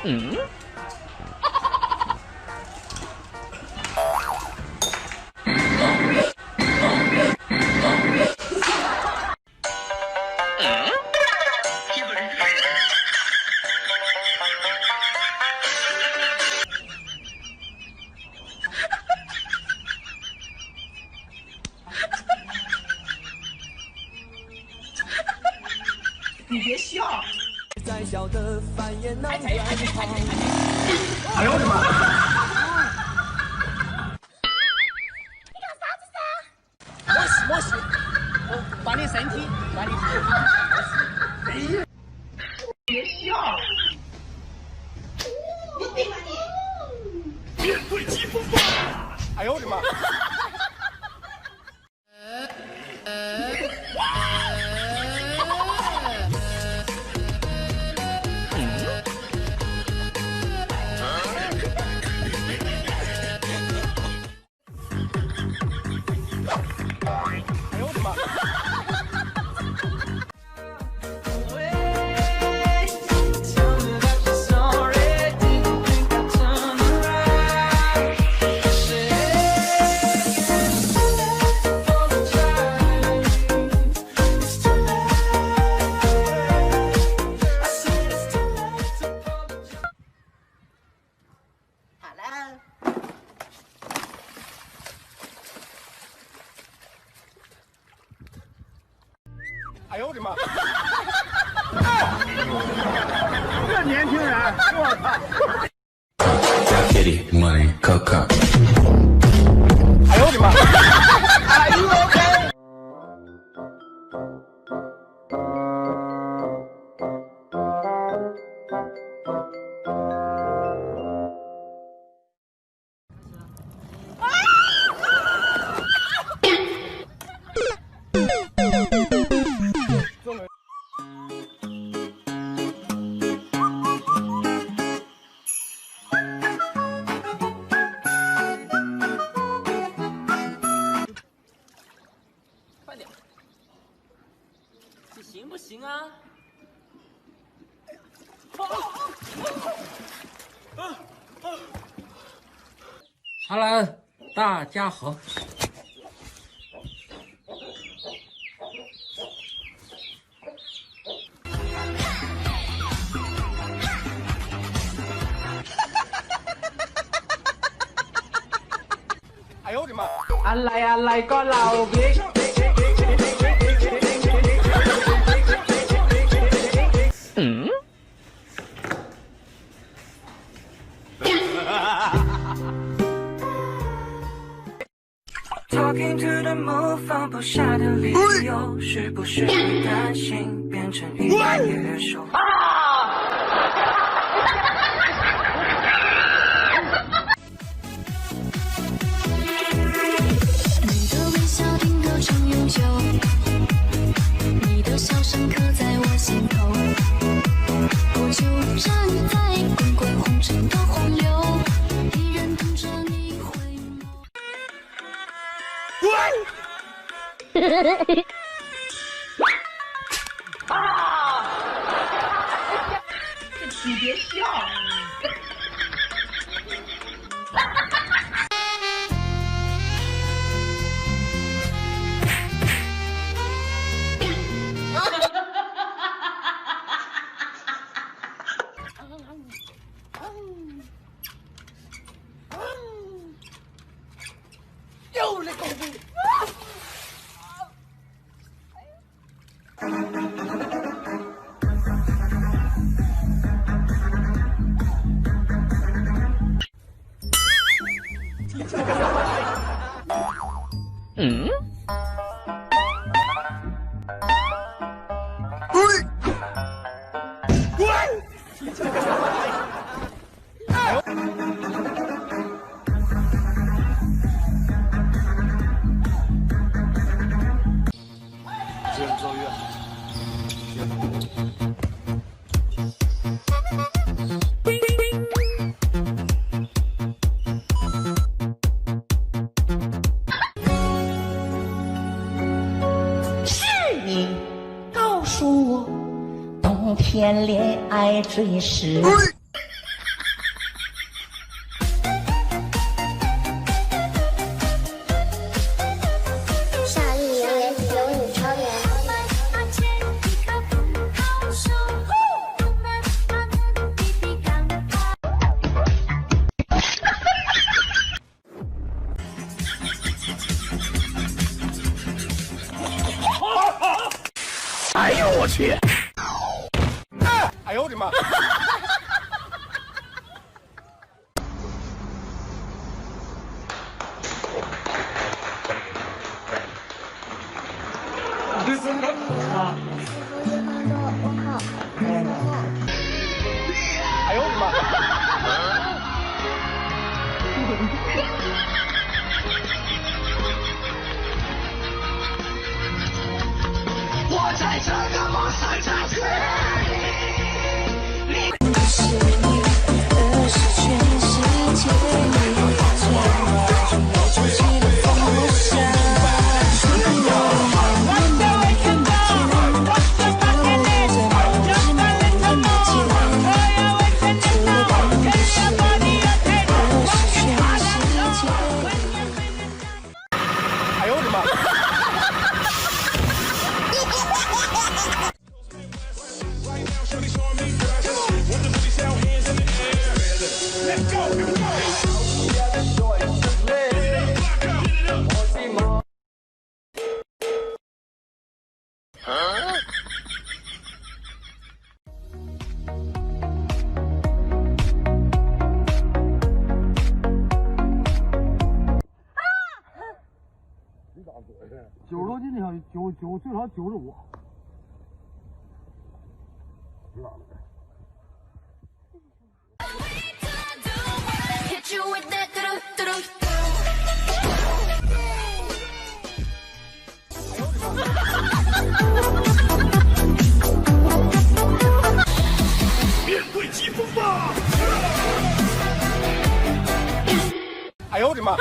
嗯。你别笑。再小的饭也能软糖。哎呦我的妈！你干啥子噻？没事没事，我锻炼身体，锻炼身体。别笑。你顶你！面对疾风暴！哎呦我的妈！哎呦我的妈！这年轻人，我操！哎呦我的妈！哎呦我的！快点，这行不行啊？Hello， 大家好。哎呦我的妈！อะไรก็เราบิ๊ก。嗯。Talking to the moon， 放不下的理由，是不是你担心变成一个野兽？你的微笑定格成永久，你的笑声刻在我心头。我就站在滚滚红尘的洪流，依然等着你回眸。你别笑。又来狗逼！嗯。越做越好。是你告诉我，冬天恋爱最是。90多斤的小最少95。Hit you with that do-do-do-do. 面对疾风吧！哎呦我的妈！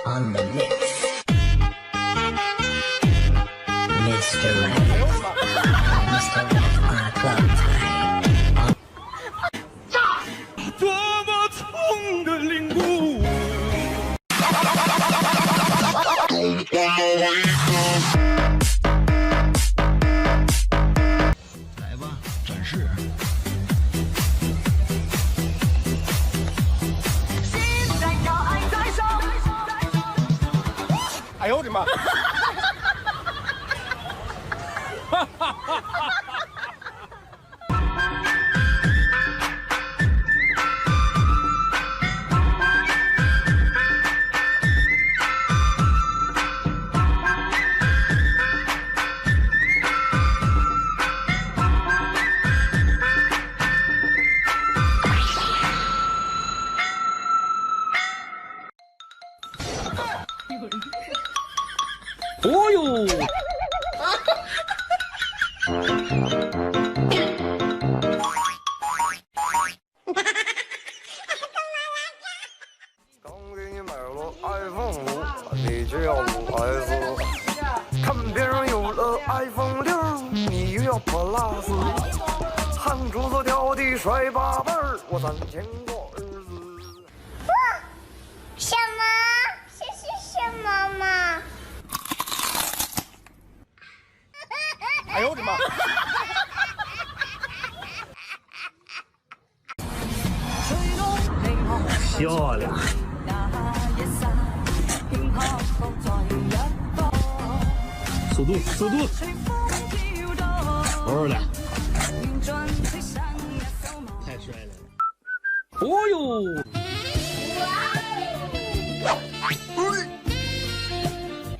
On the mix, Mr. Red. Mr. Red on a club tonight. 多么痛的领悟！来吧，展示。哎呦我的妈！哦呦！刚给你买了 iPhone 5，你就要5S。看别人有了 iPhone 6，你又要 Plus。汗珠子掉地摔8瓣儿，我3000过日子。什么？这是什么嘛？哎呦我的妈！漂亮！速度，速度！漂亮！太帅了！哦呦！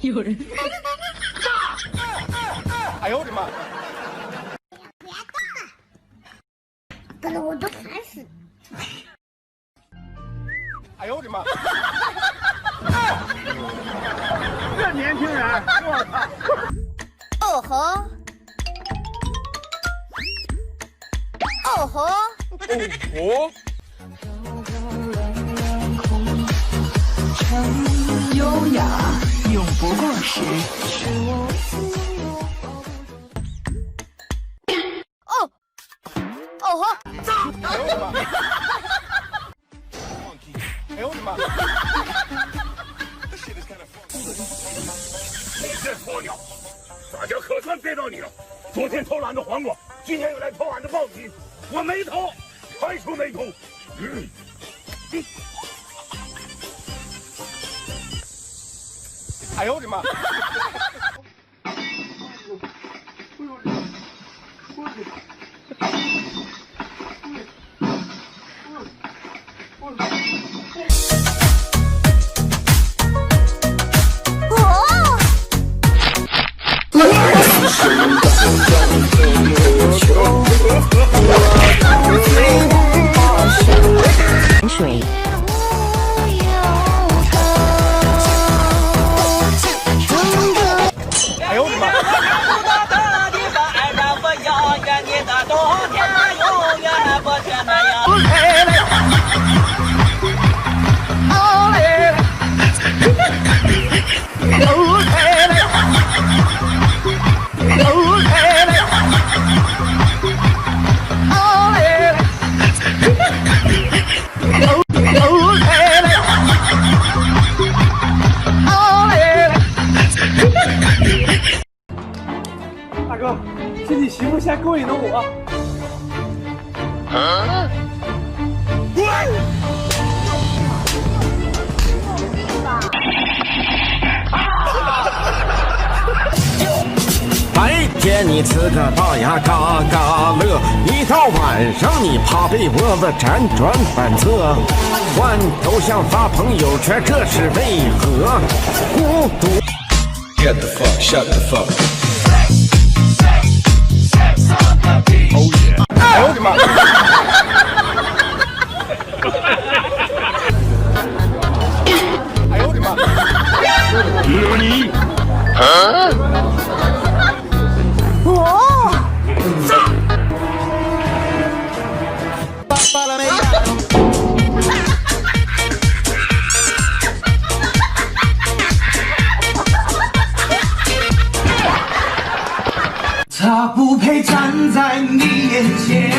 有人！哎呦我的妈！搞得我都烦死了。哎呦我的妈！这年轻人，我操！哦吼！哦吼！哦，优雅永不过时。哦吼！哎呦我的妈！哎呦我的妈！你这泼鸟，大家可算逮到你了！昨天偷俺的黄瓜，今天又来偷俺的爆米，我没偷，还说没偷。哎呦我的妈！水。哎呦我的妈！大哥，是你媳妇先勾引的我。白天你吃个大牙嘎嘎乐，一到晚上你趴被窝子辗转反侧，换头像发朋友圈，这是为何？孤独。Get the fuck, shut the fuck. Oh yeah. 哎呦我的妈！哎呦我的妈！你他不配站在你眼前，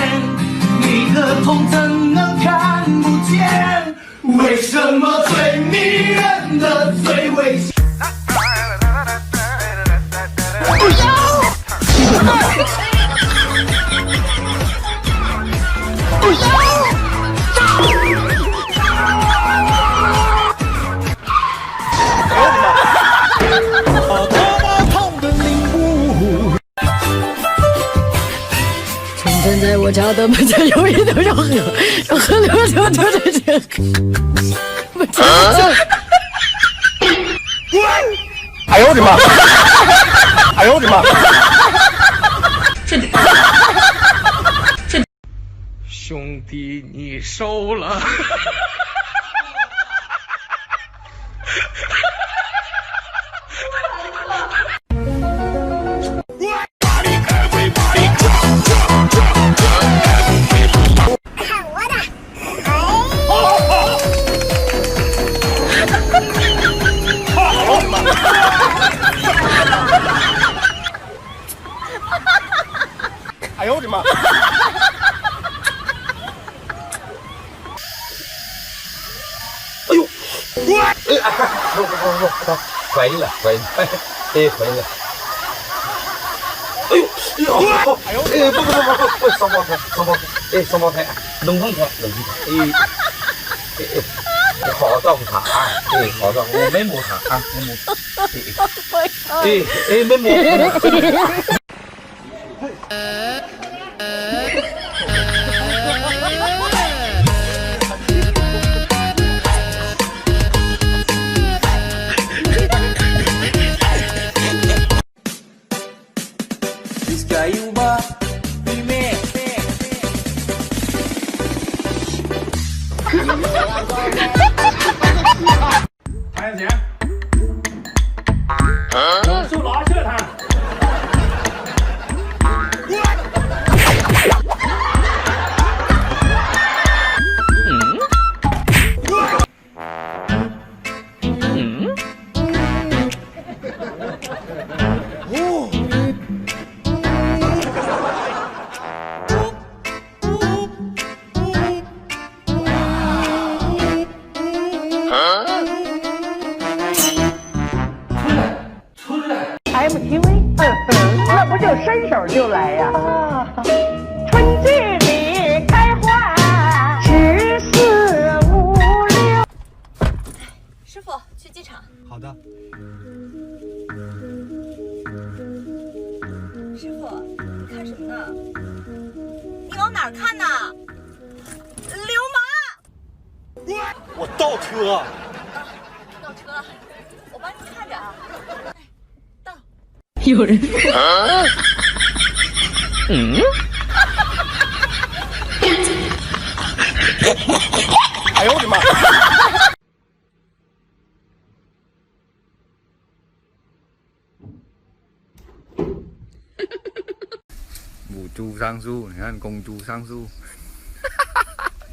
你的痛怎能看不见？为什么最迷人的最危险？现在我家的门前有一头小河，小河流流流的这个。哎呦我的妈！哎呦我的妈！兄弟，你收了。哎呦我的妈！哎呦！回了，回了，哎，回了。哎呦！哎呦！哎，不，双胞胎，双胞胎，哎，双胞胎，龙凤胎，龙凤胎，哎，好好照顾他啊，哎，好好照顾，我没摸他啊，没摸，哎，没摸。潘姐，用手拉起来他。MTV，那不就伸手就来呀？春季里开花，1456。师傅，去机场。好的。师傅，你看什么呢？你往哪儿看呢？流氓！我倒车。倒车，我帮你看着啊。有人。哎呦我的妈！母猪上树，你看公猪上树。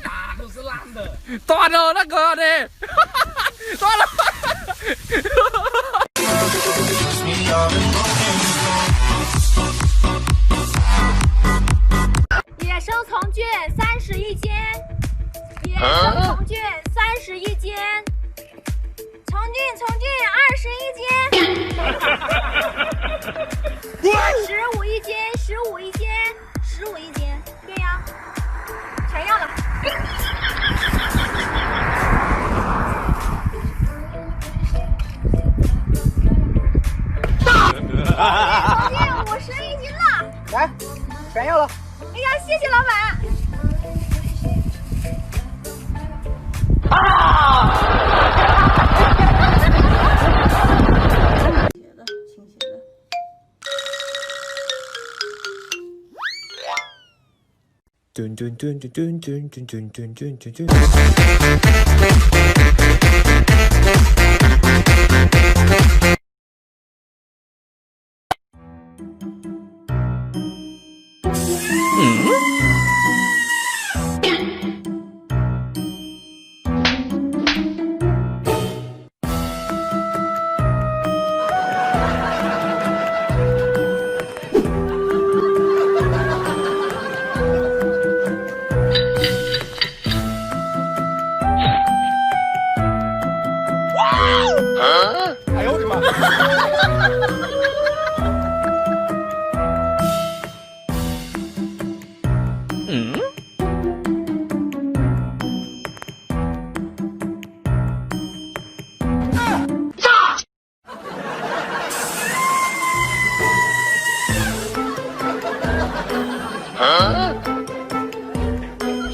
哪都是烂的。断了那个的，断了。野生丛菌31斤，野生丛菌31斤，丛菌21斤，15一斤，15一斤，15一斤，对呀。全要了。哎呀，谢谢老板。吨吨吨吨吨吨吨吨吨吨吨吨。哎呦我的妈！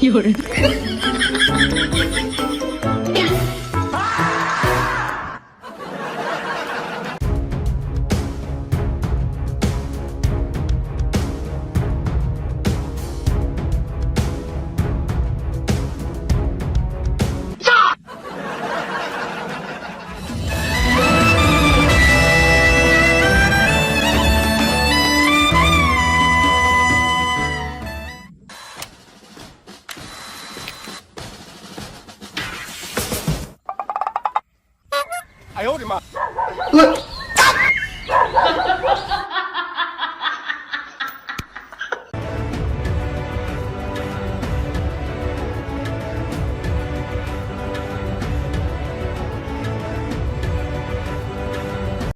有人。哎呦我的妈！